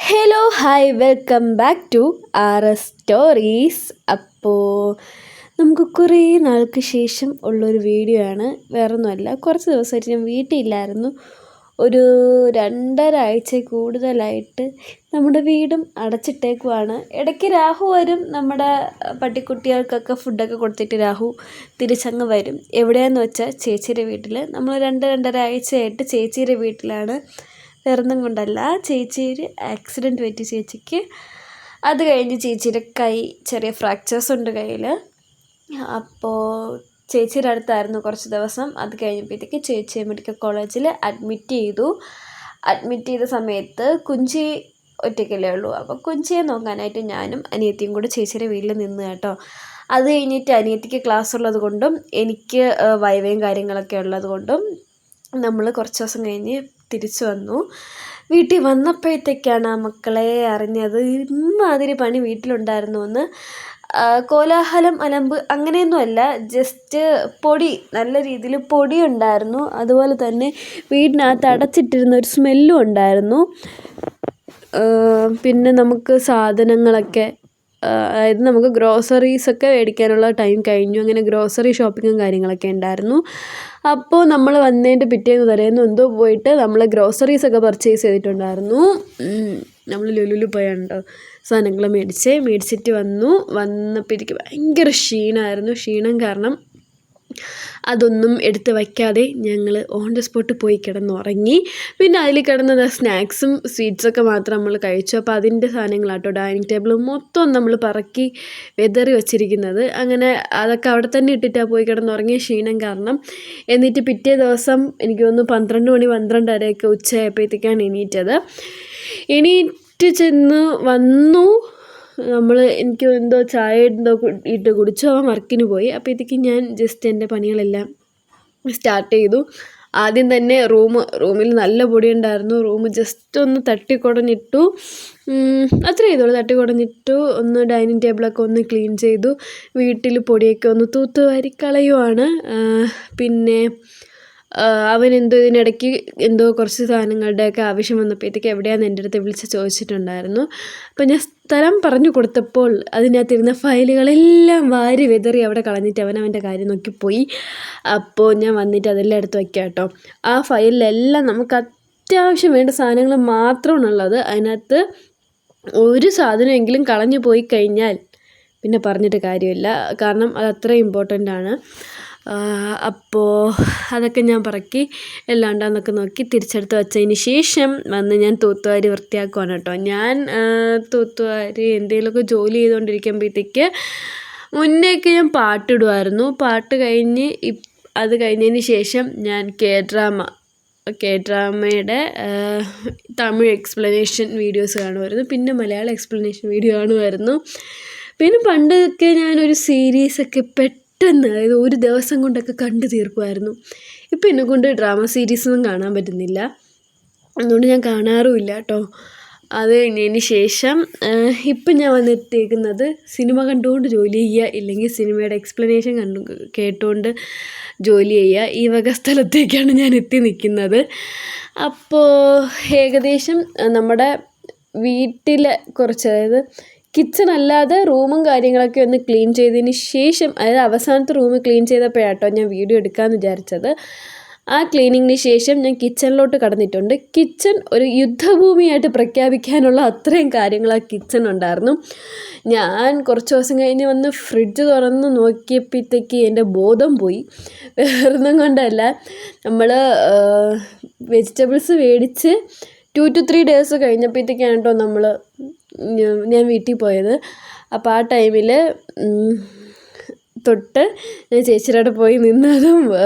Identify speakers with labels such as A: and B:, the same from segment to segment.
A: Hello hi welcome back to RS stories. അപ്പോൾ നമുക്ക് കുറേ നാൾക്ക് ശേഷം ഉള്ളൊരു വീഡിയോ ആണ്. വേറൊന്നുമല്ല, കുറച്ച് ദിവസമായിട്ട് ഞാൻ വീട്ടിലില്ലായിരുന്നു. ഒരു 2.5 ആഴ്ച കൂടുതലായിട്ട് നമ്മുടെ വീടും അടച്ചിട്ടേക്കുവാണ്. ഇടയ്ക്ക് രാഹു വരും, നമ്മുടെ പട്ടിക്കുട്ടികൾക്കൊക്കെ ഫുഡൊക്കെ കൊടുത്തിട്ട് രാഹു തിരിച്ചങ്ങ് വരും. എവിടെയാണെന്ന് വെച്ചാൽ ചേച്ചിയുടെ വീട്ടിൽ. നമ്മൾ 2.5 ആഴ്ചയായിട്ട് ചേച്ചിയുടെ വീട്ടിലാണ്. വേറൊന്നും കൊണ്ടല്ല, ചേച്ചിയൊരു ആക്സിഡൻറ്റ് പറ്റി ചേച്ചിക്ക്. അത് കഴിഞ്ഞ് ചേച്ചിയുടെ കൈ ചെറിയ ഫ്രാക്ചേഴ്സ് ഉണ്ട് കയ്യിൽ. അപ്പോൾ ചേച്ചിയുടെ അടുത്തായിരുന്നു കുറച്ച് ദിവസം. അത് കഴിഞ്ഞപ്പോഴത്തേക്ക് ചേച്ചിയെ മെഡിക്കൽ കോളേജിൽ അഡ്മിറ്റ് ചെയ്ത സമയത്ത് കുഞ്ചി ഒറ്റയ്ക്കല്ലേ ഉള്ളൂ. അപ്പോൾ കുഞ്ചിയെ നോക്കാനായിട്ട് ഞാനും അനിയത്തിയും കൂടെ ചേച്ചിയുടെ വീട്ടിൽ നിന്ന് കേട്ടോ. അത് കഴിഞ്ഞിട്ട് അനിയത്തിക്ക് ക്ലാസ് ഉള്ളത് കൊണ്ടും എനിക്ക് വൈവയും കാര്യങ്ങളൊക്കെ ഉള്ളത് കൊണ്ടും നമ്മൾ കുറച്ച് ദിവസം കഴിഞ്ഞ് തിരിച്ചു വന്നു. വീട്ടിൽ വന്നപ്പോഴത്തേക്കാണ് ആ മക്കളെ അറിഞ്ഞത് ഇമ്മാതിരി പണി വീട്ടിലുണ്ടായിരുന്നു എന്ന്. കോലാഹലം അലമ്പ് അങ്ങനെയൊന്നുമല്ല, ജസ്റ്റ് പൊടി, നല്ല രീതിയിൽ പൊടി ഉണ്ടായിരുന്നു. അതുപോലെ തന്നെ വീടിനകത്ത് അടച്ചിട്ടിരുന്ന ഒരു സ്മെല്ലും ഉണ്ടായിരുന്നു. പിന്നെ നമുക്ക് സാധനങ്ങളൊക്കെ, അതായത് നമുക്ക് ഗ്രോസറീസൊക്കെ മേടിക്കാനുള്ള ടൈം കഴിഞ്ഞു. അങ്ങനെ ഗ്രോസറി ഷോപ്പിങ്ങും കാര്യങ്ങളൊക്കെ ഉണ്ടായിരുന്നു. അപ്പോൾ നമ്മൾ വന്നതിൻ്റെ പിറ്റേന്ന് തലേന്ന് എന്തോ പോയിട്ട് നമ്മൾ ഗ്രോസറീസൊക്കെ പർച്ചേസ് ചെയ്തിട്ടുണ്ടായിരുന്നു. നമ്മൾ ലുലുവിൽ പോയാണ്ടോ സാധനങ്ങൾ മേടിച്ചിട്ട് വന്നപ്പോഴത്തേക്ക് ഭയങ്കര ക്ഷീണം കാരണം അതൊന്നും എടുത്ത് വയ്ക്കാതെ ഞങ്ങൾ ഓൺ ദ സ്പോട്ട് പോയി കിടന്നുറങ്ങി. പിന്നെ അതിൽ കിടന്നത് സ്നാക്സും സ്വീറ്റ്സൊക്കെ മാത്രം നമ്മൾ കഴിച്ചു. അപ്പോൾ അതിൻ്റെ സാധനങ്ങളാട്ടോ ഡൈനിങ് ടേബിൾ മൊത്തം നമ്മൾ പറക്കി വെതറി വച്ചിരിക്കുന്നത്. അങ്ങനെ അതൊക്കെ അവിടെ തന്നെ ഇട്ടിട്ടാണ് പോയി കിടന്നുറങ്ങിയ ക്ഷീണം കാരണം. എന്നിട്ട് പിറ്റേ ദിവസം എനിക്ക് തോന്നുന്നു 12 മണി 12:30 ഉച്ചയായപ്പോഴത്തേക്കാണ് എണീറ്റ് ചെന്ന് വന്നു. എനിക്ക് എന്തോ ചായ ഇട്ട് കുടിച്ചു. അവൻ വർക്കിന് പോയി. അപ്പോഴത്തേക്കും ഞാൻ ജസ്റ്റ് എൻ്റെ പണികളെല്ലാം സ്റ്റാർട്ട് ചെയ്തു. ആദ്യം തന്നെ റൂമിൽ നല്ല പൊടി ഉണ്ടായിരുന്നു. റൂം ജസ്റ്റ് ഒന്ന് തട്ടിക്കുടഞ്ഞിട്ടു. അത്രേ ചെയ്തോളൂ, തട്ടിക്കുടഞ്ഞിട്ടു. ഒന്ന് ഡൈനിങ് ടേബിളൊക്കെ ഒന്ന് ക്ലീൻ ചെയ്തു. വീട്ടിൽ പൊടിയൊക്കെ ഒന്ന് തൂത്തുവാരി കളയുവാണ്. പിന്നെ അവൻ ഇതിനിടയ്ക്ക് കുറച്ച് സാധനങ്ങളുടെയൊക്കെ ആവശ്യം വന്നപ്പോഴത്തേക്ക് എവിടെയാണെന്ന് എൻ്റെ അടുത്ത് വിളിച്ച് ചോദിച്ചിട്ടുണ്ടായിരുന്നു. അപ്പോൾ ഞാൻ സ്ഥലം പറഞ്ഞു കൊടുത്തപ്പോൾ അതിനകത്തിരുന്ന ഫയലുകളെല്ലാം വാരി വെതറി അവിടെ കളഞ്ഞിട്ട് അവൻ്റെ കാര്യം നോക്കിപ്പോയി. അപ്പോൾ ഞാൻ വന്നിട്ട് അതെല്ലാം എടുത്ത് വയ്ക്കാം കേട്ടോ. ആ ഫയലിലെല്ലാം നമുക്ക് അത്യാവശ്യം വേണ്ട സാധനങ്ങൾ മാത്രമാണുള്ളത്. അതിനകത്ത് ഒരു സാധനമെങ്കിലും കളഞ്ഞു പോയി കഴിഞ്ഞാൽ പിന്നെ പറഞ്ഞിട്ട് കാര്യമില്ല, കാരണം അത് അത്ര ഇമ്പോർട്ടൻ്റ് ആണ്. അപ്പോൾ അതൊക്കെ ഞാൻ പറക്കി എല്ലാം ഉണ്ടാകുന്നൊക്കെ നോക്കി തിരിച്ചെടുത്ത് വച്ചതിന് ശേഷം വന്ന് ഞാൻ തൂത്തുവാരി വൃത്തിയാക്കുവാണ് കേട്ടോ. ഞാൻ തൂത്തുവാരി എന്തെങ്കിലുമൊക്കെ ജോലി ചെയ്തുകൊണ്ടിരിക്കുമ്പോഴത്തേക്ക് മുന്നേയൊക്കെ ഞാൻ പാട്ടിടുമായിരുന്നു. പാട്ട് കഴിഞ്ഞ് അത് കഴിഞ്ഞതിന് ശേഷം ഞാൻ കെ ഡ്രാമയുടെ തമിഴ് എക്സ്പ്ലനേഷൻ വീഡിയോസ് കാണുമായിരുന്നു. പിന്നെ മലയാളം എക്സ്പ്ലനേഷൻ വീഡിയോ കാണുമായിരുന്നു. പിന്നെ പണ്ടൊക്കെ ഞാനൊരു സീരീസൊക്കെ പെട്ടെന്ന്, അതായത് ഒരു ദിവസം കൊണ്ടൊക്കെ കണ്ടു തീർക്കുമായിരുന്നു. ഇപ്പം എന്നെക്കൊണ്ട് ഡ്രാമ സീരീസൊന്നും കാണാൻ പറ്റുന്നില്ല, അതുകൊണ്ട് ഞാൻ കാണാറുമില്ല കേട്ടോ. അത് കഴിഞ്ഞതിന് ശേഷം ഇപ്പം ഞാൻ വന്നെത്തിയേക്കുന്നത് സിനിമ കണ്ടുകൊണ്ട് ജോലി ചെയ്യുക, ഇല്ലെങ്കിൽ സിനിമയുടെ എക്സ്പ്ലനേഷൻ കേട്ടുകൊണ്ട് ജോലി ചെയ്യുക, ഈ വക സ്ഥലത്തേക്കാണ് ഞാൻ എത്തി നിൽക്കുന്നത്. അപ്പോൾ ഏകദേശം നമ്മുടെ വീട്ടിലെ കുറച്ച്, അതായത് കിച്ചൺ അല്ലാതെ റൂമും കാര്യങ്ങളൊക്കെ ഒന്ന് ക്ലീൻ ചെയ്തതിന് ശേഷം, അതായത് അവസാനത്തെ റൂം ക്ലീൻ ചെയ്തപ്പോഴാട്ടോ ഞാൻ വീഡിയോ എടുക്കാമെന്ന് വിചാരിച്ചത്. ആ ക്ലീനിങ്ങിന് ശേഷം ഞാൻ കിച്ചണിലോട്ട് കടന്നിട്ടുണ്ട്. കിച്ചൺ ഒരു യുദ്ധഭൂമിയായിട്ട് പ്രഖ്യാപിക്കാനുള്ള അത്രയും കാര്യങ്ങൾ ആ കിച്ചൺ ഉണ്ടായിരുന്നു. ഞാൻ കുറച്ച് ദിവസം കഴിഞ്ഞ് വന്ന് ഫ്രിഡ്ജ് തുറന്ന് നോക്കിയപ്പോഴത്തേക്ക് എൻ്റെ ബോധം പോയി. വേറൊന്നും കൊണ്ടല്ല, നമ്മൾ വെജിറ്റബിൾസ് മേടിച്ച് 2 to 3 days കഴിഞ്ഞപ്പോഴത്തേക്കാണ് കേട്ടോ ഞാൻ വീട്ടിൽ പോയത്. അപ്പോൾ ആ ടൈമിൽ തൊട്ട് ഞാൻ ചേച്ചിയുടെ പോയി നിന്നതും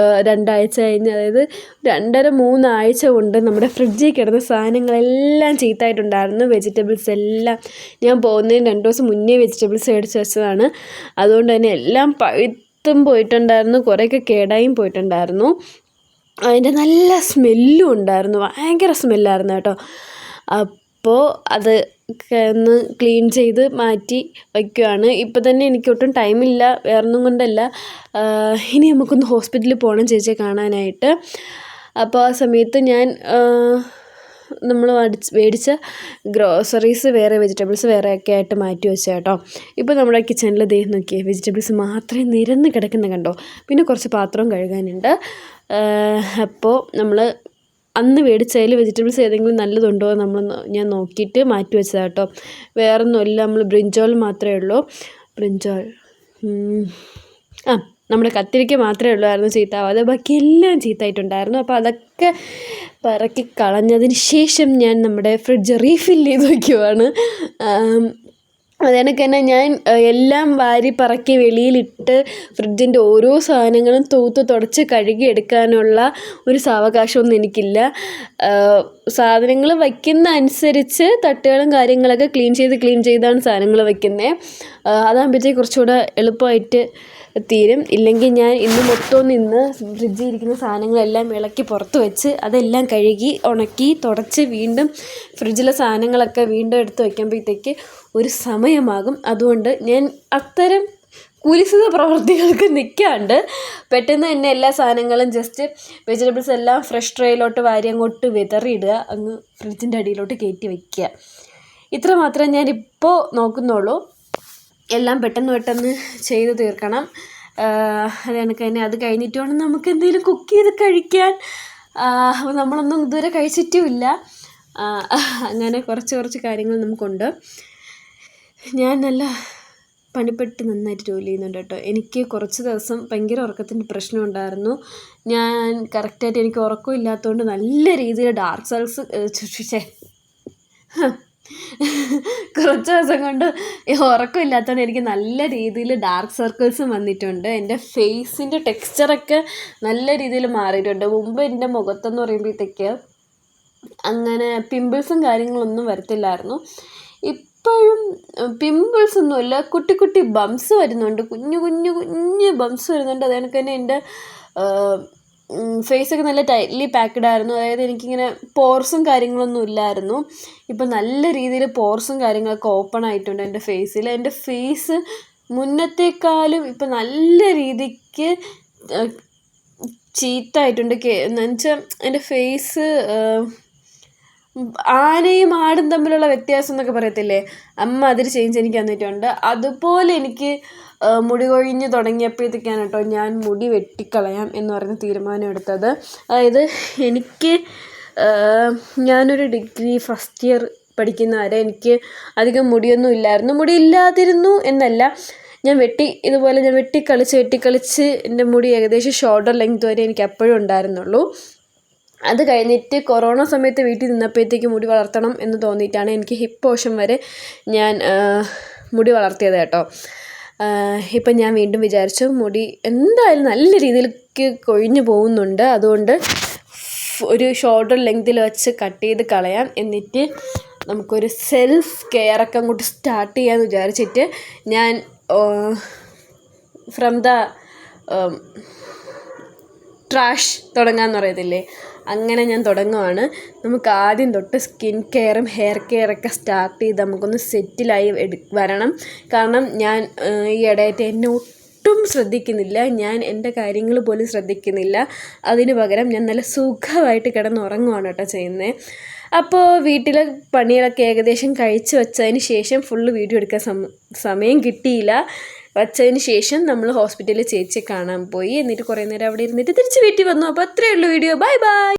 A: 2 ആഴ്ച കഴിഞ്ഞ്, അതായത് 2.5-3 ആഴ്ച കൊണ്ട് നമ്മുടെ ഫ്രിഡ്ജിൽ കിടന്ന സാധനങ്ങളെല്ലാം ചീത്തയായിട്ടുണ്ടായിരുന്നു. വെജിറ്റബിൾസ് എല്ലാം ഞാൻ പോകുന്നതിന് 2 ദിവസം മുന്നേ വെജിറ്റബിൾസ് മേടിച്ച് വെച്ചതാണ്. അതുകൊണ്ട് തന്നെ എല്ലാം പഴുത്തും പോയിട്ടുണ്ടായിരുന്നു, കുറേയൊക്കെ കേടായും പോയിട്ടുണ്ടായിരുന്നു. അതിൻ്റെ നല്ല സ്മെല്ലും ഉണ്ടായിരുന്നു, ഭയങ്കര സ്മെല്ലായിരുന്നു കേട്ടോ. അപ്പോൾ അത് ഒന്ന് ക്ലീൻ ചെയ്ത് മാറ്റി വയ്ക്കുകയാണ്. ഇപ്പോൾ തന്നെ എനിക്കൊട്ടും ടൈമില്ല, വേറൊന്നും കൊണ്ടല്ല. ഇനി നമുക്കൊന്ന് ഹോസ്പിറ്റലിൽ പോകണം ചേച്ചിയെ കാണാനായിട്ട്. അപ്പോൾ ആ സമയത്ത് ഞാൻ നമ്മൾ മേടിച്ച ഗ്രോസറീസ് വേറെ, വെജിറ്റബിൾസ് വേറെ ഒക്കെ ആയിട്ട് മാറ്റി വെച്ചാൽ കേട്ടോ. ഇപ്പോൾ നമ്മുടെ കിച്ചണിൽ ദേ നോക്കിയേ, വെജിറ്റബിൾസ് മാത്രമേ നിരന്ന് കിടക്കുന്ന കണ്ടോ. പിന്നെ കുറച്ച് പാത്രവും കഴുകാനുണ്ട്. അപ്പോൾ നമ്മൾ അന്ന് മേടിച്ചതിൽ വെജിറ്റബിൾസ് ഏതെങ്കിലും നല്ലതുണ്ടോ ഞാൻ നോക്കിയിട്ട് മാറ്റി വെച്ചതാണ് കേട്ടോ. വേറൊന്നുമില്ല, നമ്മൾ ബ്രിഞ്ചോൾ മാത്രമേ ഉള്ളൂ. ബ്രിഞ്ചോൾ നമ്മുടെ കത്തിരിക്ക മാത്രമേ ഉള്ളായിരുന്നു ചീത്താവാതെ, ബാക്കി എല്ലാം ചീത്തായിട്ടുണ്ടായിരുന്നു. അപ്പോൾ അതൊക്കെ പറക്കി കളഞ്ഞതിന് ശേഷം ഞാൻ നമ്മുടെ ഫ്രിഡ്ജ് റീഫില്ല് ചെയ്ത് വയ്ക്കുവാണ്. അതിനൊക്കെ തന്നെ ഞാൻ എല്ലാം വാരി പറക്കി വെളിയിലിട്ട് ഫ്രിഡ്ജിൻ്റെ ഓരോ സാധനങ്ങളും തുടച്ച് കഴുകിയെടുക്കാനുള്ള ഒരു സാവകാശമൊന്നും എനിക്കില്ല. സാധനങ്ങൾ വയ്ക്കുന്ന അനുസരിച്ച് തട്ടുകളും കാര്യങ്ങളൊക്കെ ക്ലീൻ ചെയ്താണ് സാധനങ്ങൾ വയ്ക്കുന്നത്. അതാകുമ്പോഴത്തേക്ക് കുറച്ചുകൂടെ എളുപ്പമായിട്ട് തീരും. ഇല്ലെങ്കിൽ ഞാൻ ഇന്ന് മൊത്തം നിന്ന് ഫ്രിഡ്ജിൽ ഇരിക്കുന്ന സാധനങ്ങളെല്ലാം ഇളക്കി പുറത്ത് വെച്ച് അതെല്ലാം കഴുകി ഉണക്കി തുടച്ച് വീണ്ടും ഫ്രിഡ്ജിലെ സാധനങ്ങളൊക്കെ വീണ്ടും എടുത്ത് വയ്ക്കുമ്പോഴത്തേക്ക് ഒരു സമയമാകും. അതുകൊണ്ട് ഞാൻ അത്തരം കുലിസിത പ്രവർത്തികൾക്ക് നിൽക്കാണ്ട് പെട്ടെന്ന് തന്നെ എല്ലാ സാധനങ്ങളും ജസ്റ്റ് വെജിറ്റബിൾസ് എല്ലാം ഫ്രഷ് ട്രേയിലോട്ട് വാരി അങ്ങോട്ട് വിതറിയിടുക, അങ്ങ് ഫ്രിഡ്ജിൻ്റെ അടിയിലോട്ട് കയറ്റി വയ്ക്കുക. ഇത്ര മാത്രമേ ഞാനിപ്പോൾ നോക്കുന്നുള്ളൂ. എല്ലാം പെട്ടെന്ന് ചെയ്ത് തീർക്കണം. അത് കണക്ക് തന്നെ അത് കഴിഞ്ഞിട്ട് വേണം നമുക്ക് എന്തെങ്കിലും കുക്ക് ചെയ്ത് കഴിക്കാൻ. നമ്മളൊന്നും ഇതുവരെ കഴിച്ചിട്ടുമില്ല. അങ്ങനെ കുറച്ച് കാര്യങ്ങൾ നമുക്കുണ്ട്. ഞാൻ നല്ല പണിപ്പെട്ട് നന്നായിട്ട് ജോലി ചെയ്യുന്നുണ്ട് കേട്ടോ. എനിക്ക് കുറച്ച് ദിവസം ഭയങ്കര ഉറക്കത്തിൻ്റെ പ്രശ്നം ഉണ്ടായിരുന്നു. ഞാൻ കറക്റ്റായിട്ട് എനിക്ക് ഉറക്കമില്ലാത്തതുകൊണ്ട് നല്ല രീതിയിൽ ഡാർക്ക് സർക്കിൾസ് കുറച്ച് ദിവസം കൊണ്ട് ഉറക്കമില്ലാത്തതുകൊണ്ട് എനിക്ക് നല്ല രീതിയിൽ ഡാർക്ക് സർക്കിൾസും വന്നിട്ടുണ്ട്. എൻ്റെ ഫേസിൻ്റെ ടെക്സ്ചറൊക്കെ നല്ല രീതിയിൽ മാറിയിട്ടുണ്ട്. മുമ്പ് എൻ്റെ മുഖത്തെന്ന് പറയുമ്പോഴത്തേക്ക് അങ്ങനെ പിമ്പിൾസും കാര്യങ്ങളൊന്നും വരത്തില്ലായിരുന്നു. ഇപ്പോഴും പിമ്പിൾസൊന്നുമില്ല, കുട്ടി ബംസ് വരുന്നുണ്ട്, കുഞ്ഞു ബംസ് വരുന്നുണ്ട്. അത് കണക്ക് തന്നെ എൻ്റെ ഫേസൊക്കെ നല്ല ടൈറ്റ്ലി പാക്ക്ഡ് ആയിരുന്നു. അതായത് എനിക്കിങ്ങനെ പോർസും കാര്യങ്ങളൊന്നും ഇല്ലായിരുന്നു. ഇപ്പം നല്ല രീതിയിൽ പോർസും കാര്യങ്ങളൊക്കെ ഓപ്പൺ ആയിട്ടുണ്ട് എൻ്റെ ഫേസിൽ. എൻ്റെ ഫേസ് മുന്നത്തേക്കാളും ഇപ്പം നല്ല രീതിക്ക് ചീത്തായിട്ടുണ്ട്. എന്നുവെച്ചാൽ എൻ്റെ ഫേസ് ആനയും ആടും തമ്മിലുള്ള വ്യത്യാസം എന്നൊക്കെ പറയത്തില്ലേ, അതിൽ ചേഞ്ച് എനിക്ക് വന്നിട്ടുണ്ട്. അതുപോലെ എനിക്ക് മുടി കൊഴിഞ്ഞ് തുടങ്ങിയപ്പോഴത്തേക്കാണ് കേട്ടോ ഞാൻ മുടി വെട്ടിക്കളയാം എന്ന് പറഞ്ഞ് തീരുമാനം എടുത്തത്. അതായത് എനിക്ക് ഞാനൊരു ഡിഗ്രി ഫസ്റ്റ് ഇയർ പഠിക്കുന്ന വരെ എനിക്ക് അധികം മുടിയൊന്നും ഇല്ലായിരുന്നു. മുടി ഇല്ലാതിരുന്നു എന്നല്ല, ഞാൻ വെട്ടിക്കളിച്ച് എൻ്റെ മുടി ഏകദേശം ഷോൾഡർ ലെങ്ത് വരെ എനിക്ക് അപ്പോഴും ഉണ്ടായിരുന്നുള്ളൂ. അത് കഴിഞ്ഞിട്ട് കൊറോണ സമയത്ത് വീട്ടിൽ നിന്നപ്പോഴത്തേക്ക് മുടി വളർത്തണം എന്ന് തോന്നിയിട്ടാണ് എനിക്ക് ഹിപ്പ് പോർഷൻ വരെ ഞാൻ മുടി വളർത്തിയത് കേട്ടോ. ഇപ്പം ഞാൻ വീണ്ടും വിചാരിച്ചു മുടി എന്തായാലും നല്ല രീതിയിലേക്ക് കൊഴിഞ്ഞു പോകുന്നുണ്ട്, അതുകൊണ്ട് ഒരു ഷോൾഡർ ലെങ്തിൽ വെച്ച് കട്ട് ചെയ്ത് കളയാം. എന്നിട്ട് നമുക്കൊരു സെൽഫ് കെയറൊക്കെ അങ്ങോട്ട് സ്റ്റാർട്ട് ചെയ്യാമെന്ന് വിചാരിച്ചിട്ട് ഞാൻ ഫ്രം ദ ട്രാഷ് തുടങ്ങാമെന്ന് പറയത്തില്ലേ, അങ്ങനെ ഞാൻ തുടങ്ങുവാണ്. നമുക്ക് ആദ്യം തൊട്ട് സ്കിൻ കെയറും ഹെയർ കെയറൊക്കെ സ്റ്റാർട്ട് ചെയ്ത് നമുക്കൊന്ന് സെറ്റിലായി വരണം. കാരണം ഞാൻ ഈ ഇടയായിട്ട് എന്നെ ഒട്ടും ശ്രദ്ധിക്കുന്നില്ല, ഞാൻ എൻ്റെ കാര്യങ്ങൾ പോലും ശ്രദ്ധിക്കുന്നില്ല. അതിന് പകരം ഞാൻ നല്ല സുഖമായിട്ട് കിടന്നുറങ്ങുവാണ് കേട്ടോ ചെയ്യുന്നത്. അപ്പോൾ വീട്ടിലെ പണികളൊക്കെ ഏകദേശം കഴിച്ച് വെച്ചതിന് ശേഷം ഫുള്ള് വീഡിയോ എടുക്കാൻ സമയം കിട്ടിയില്ല. വച്ചതിന് ശേഷം നമ്മൾ ഹോസ്പിറ്റലിൽ ചേച്ചിയെ കാണാൻ പോയി. എന്നിട്ട് കുറേ നേരം അവിടെ ഇരുന്നിട്ട് തിരിച്ച് വീട്ടിൽ വന്നു. അപ്പോൾ അത്രയേ ഉള്ളൂ വീഡിയോ. ബൈ.